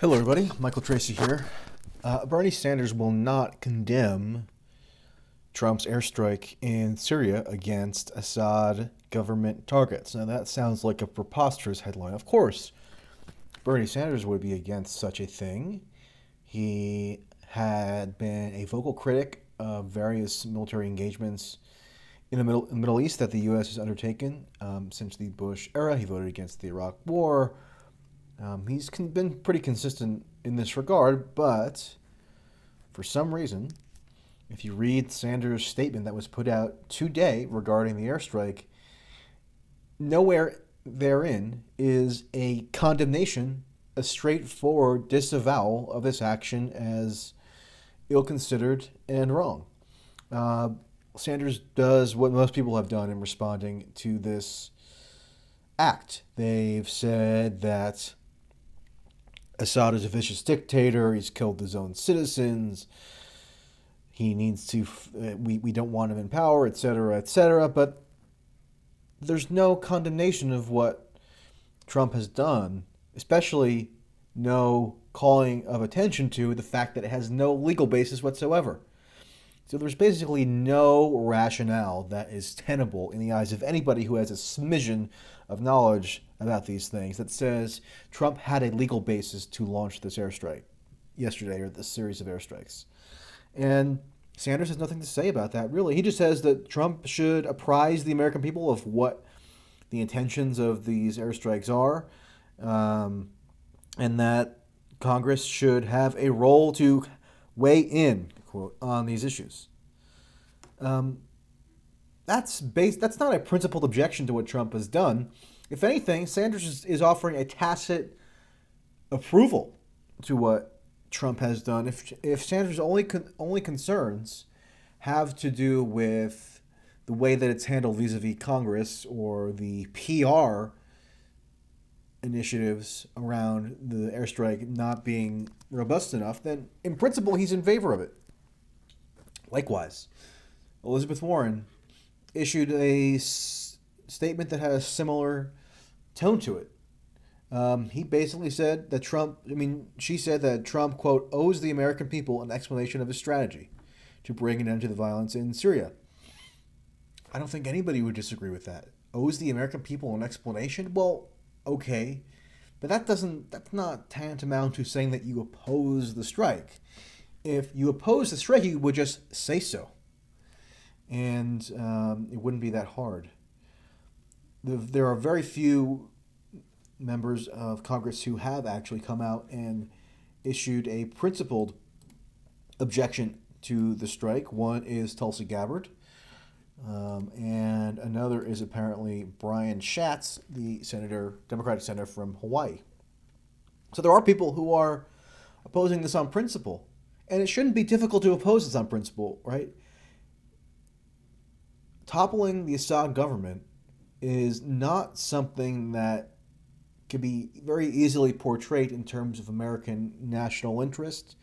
Hello, everybody. Michael Tracy here. Bernie Sanders will not condemn Trump's airstrike in Syria against Assad government targets. Now, that sounds like a preposterous headline. Of course, Bernie Sanders would be against such a thing. He had been a vocal critic of various military engagements in the Middle East that the U.S. has undertaken since the Bush era. He voted against the Iraq War. He's been pretty consistent in this regard, but for some reason, if you read Sanders' statement that was put out today regarding the airstrike, nowhere therein is a condemnation, a straightforward disavowal of this action as ill-considered and wrong. Sanders does what most people have done in responding to this act. They've said that Assad is a vicious dictator. He's killed his own citizens. He needs to. We don't want him in power, etc., etc. But there's no condemnation of what Trump has done, especially no calling of attention to the fact that it has no legal basis whatsoever. So there's basically no rationale that is tenable in the eyes of anybody who has a smidgen of knowledge about these things that says Trump had a legal basis to launch this airstrike yesterday, or this series of airstrikes. And Sanders has nothing to say about that, really. He just says that Trump should apprise the American people of what the intentions of these airstrikes are, and that Congress should have a role to weigh in, quote, on these issues. That's not a principled objection to what Trump has done. If anything, Sanders is offering a tacit approval to what Trump has done. If Sanders' only concerns have to do with the way that it's handled vis-a-vis Congress or the PR initiatives around the airstrike not being robust enough, then in principle he's in favor of it. Likewise, Elizabeth Warren issued a statement that had a similar tone to it. He basically said that she said that Trump, quote, owes the American people an explanation of his strategy to bring an end to the violence in Syria. I don't think anybody would disagree with that. Owes the American people an explanation? Well, okay. But that's not tantamount to saying that you oppose the strike. If you oppose the strike, you would just say so. And it wouldn't be that hard. There are very few members of Congress who have actually come out and issued a principled objection to the strike. One is Tulsi Gabbard, and another is apparently Brian Schatz, the Democratic senator from Hawaii. So there are people who are opposing this on principle, and it shouldn't be difficult to oppose this on principle, right? Toppling the Assad government is not something that can be very easily portrayed in terms of American national interest.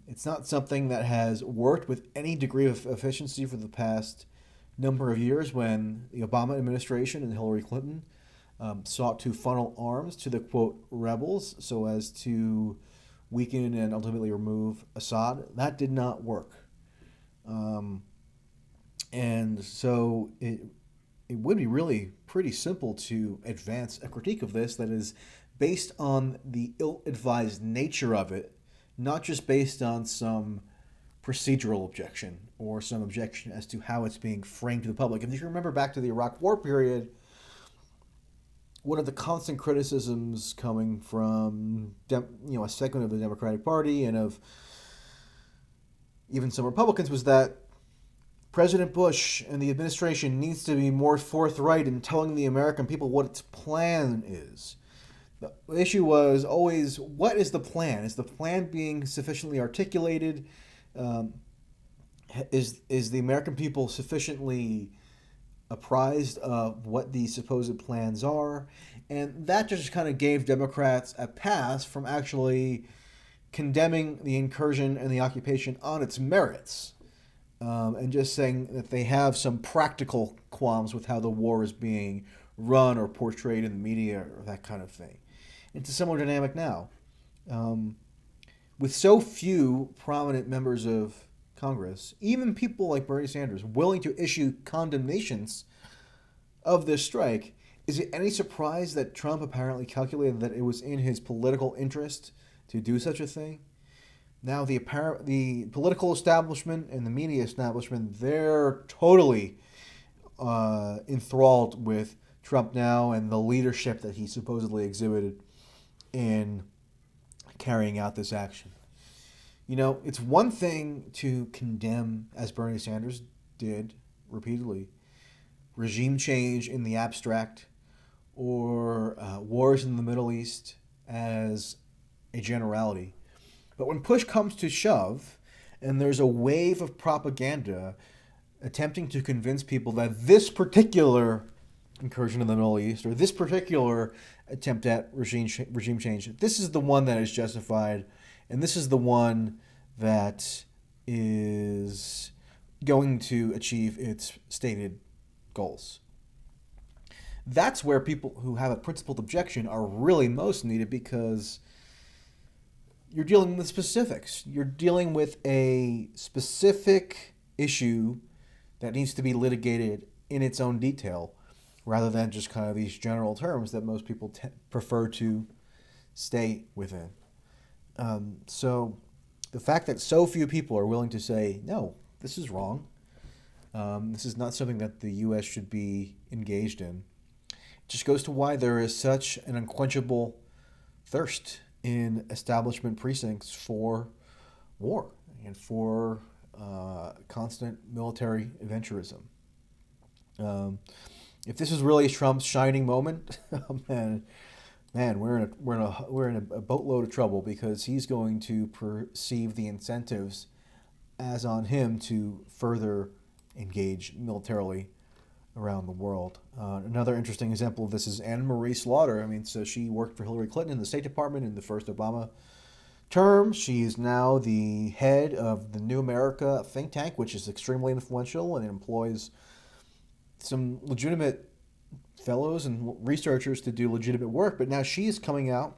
It's not something that has worked with any degree of efficiency for the past number of years when the Obama administration and Hillary Clinton sought to funnel arms to the, quote, rebels so as to weaken and ultimately remove Assad. That did not work. And so it would be really pretty simple to advance a critique of this that is based on the ill-advised nature of it, not just based on some procedural objection or some objection as to how it's being framed to the public. And if you remember back to the Iraq War period, one of the constant criticisms coming from a segment of the Democratic Party and of even some Republicans was that President Bush and the administration needs to be more forthright in telling the American people what its plan is. The issue was always, what is the plan? Is the plan being sufficiently articulated? Is the American people sufficiently apprised of what the supposed plans are? And that just kind of gave Democrats a pass from actually condemning the incursion and the occupation on its merits. And just saying that they have some practical qualms with how the war is being run or portrayed in the media or that kind of thing. It's a similar dynamic now. Um, with so few prominent members of Congress, even people like Bernie Sanders willing to issue condemnations of this strike, is it any surprise that Trump apparently calculated that it was in his political interest to do such a thing? Now the political establishment and the media establishment, they're totally enthralled with Trump now and the leadership that he supposedly exhibited in carrying out this action. You know, it's one thing to condemn, as Bernie Sanders did repeatedly, regime change in the abstract or wars in the Middle East as a generality. But when push comes to shove, and there's a wave of propaganda attempting to convince people that this particular incursion in the Middle East or this particular attempt at regime change, this is the one that is justified, and this is the one that is going to achieve its stated goals. That's where people who have a principled objection are really most needed, because you're dealing with specifics. You're dealing with a specific issue that needs to be litigated in its own detail, rather than just kind of these general terms that most people prefer to stay within. So the fact that so few people are willing to say, no, this is wrong, this is not something that the U.S. should be engaged in, just goes to why there is such an unquenchable thirst in establishment precincts for war and for constant military adventurism. If this is really Trump's shining moment, we're in a boatload of trouble, because he's going to perceive the incentives as on him to further engage militarily around the world. Another interesting example of this is Anne-Marie Slaughter. I mean, so she worked for Hillary Clinton in the State Department in the first Obama term. She is now the head of the New America think tank, which is extremely influential, and it employs some legitimate fellows and researchers to do legitimate work. But now she is coming out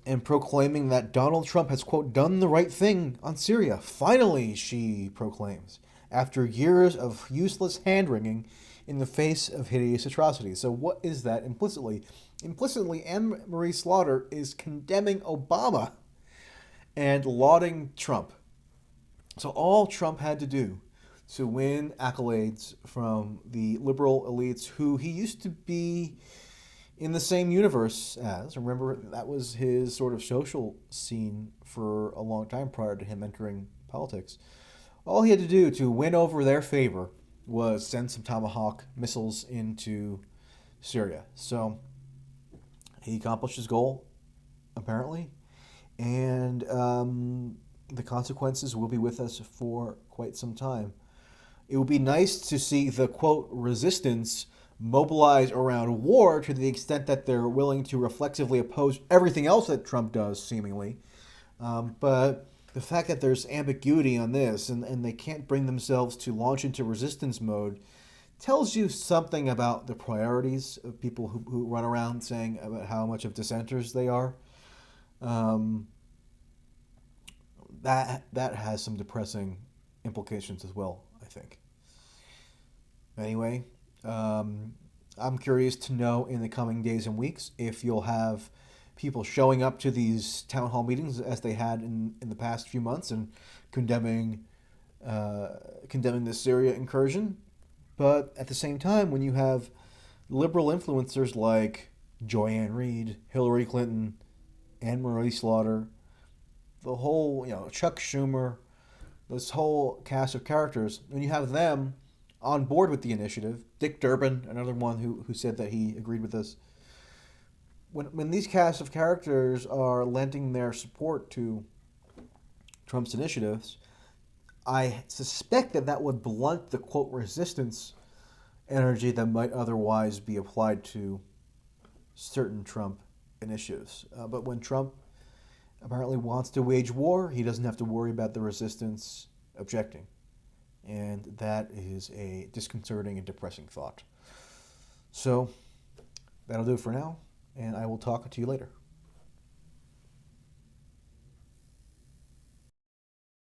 and proclaiming that Donald Trump has, quote, done the right thing on Syria. Finally, she proclaims, after years of useless hand-wringing in the face of hideous atrocities. So what is that implicitly? Implicitly, Anne-Marie Slaughter is condemning Obama and lauding Trump. So all Trump had to do to win accolades from the liberal elites who he used to be in the same universe as. Remember, that was his sort of social scene for a long time prior to him entering politics. All he had to do to win over their favor was send some Tomahawk missiles into Syria. So he accomplished his goal, apparently, and the consequences will be with us for quite some time. It would be nice to see the, quote, resistance mobilize around war to the extent that they're willing to reflexively oppose everything else that Trump does, seemingly. But the fact that there's ambiguity on this and they can't bring themselves to launch into resistance mode tells you something about the priorities of people who run around saying about how much of dissenters they are. That has some depressing implications as well, I think. Anyway, I'm curious to know in the coming days and weeks if you'll have people showing up to these town hall meetings as they had in the past few months and condemning the Syria incursion. But at the same time, when you have liberal influencers like Joanne Reed, Hillary Clinton, Anne-Marie Slaughter, the whole, Chuck Schumer, this whole cast of characters, when you have them on board with the initiative, Dick Durbin, another one who said that he agreed with us, when these cast of characters are lending their support to Trump's initiatives, I suspect that would blunt the, quote, resistance energy that might otherwise be applied to certain Trump initiatives. But when Trump apparently wants to wage war, he doesn't have to worry about the resistance objecting. And that is a disconcerting and depressing thought. So, that'll do it for now. and I will talk to you later.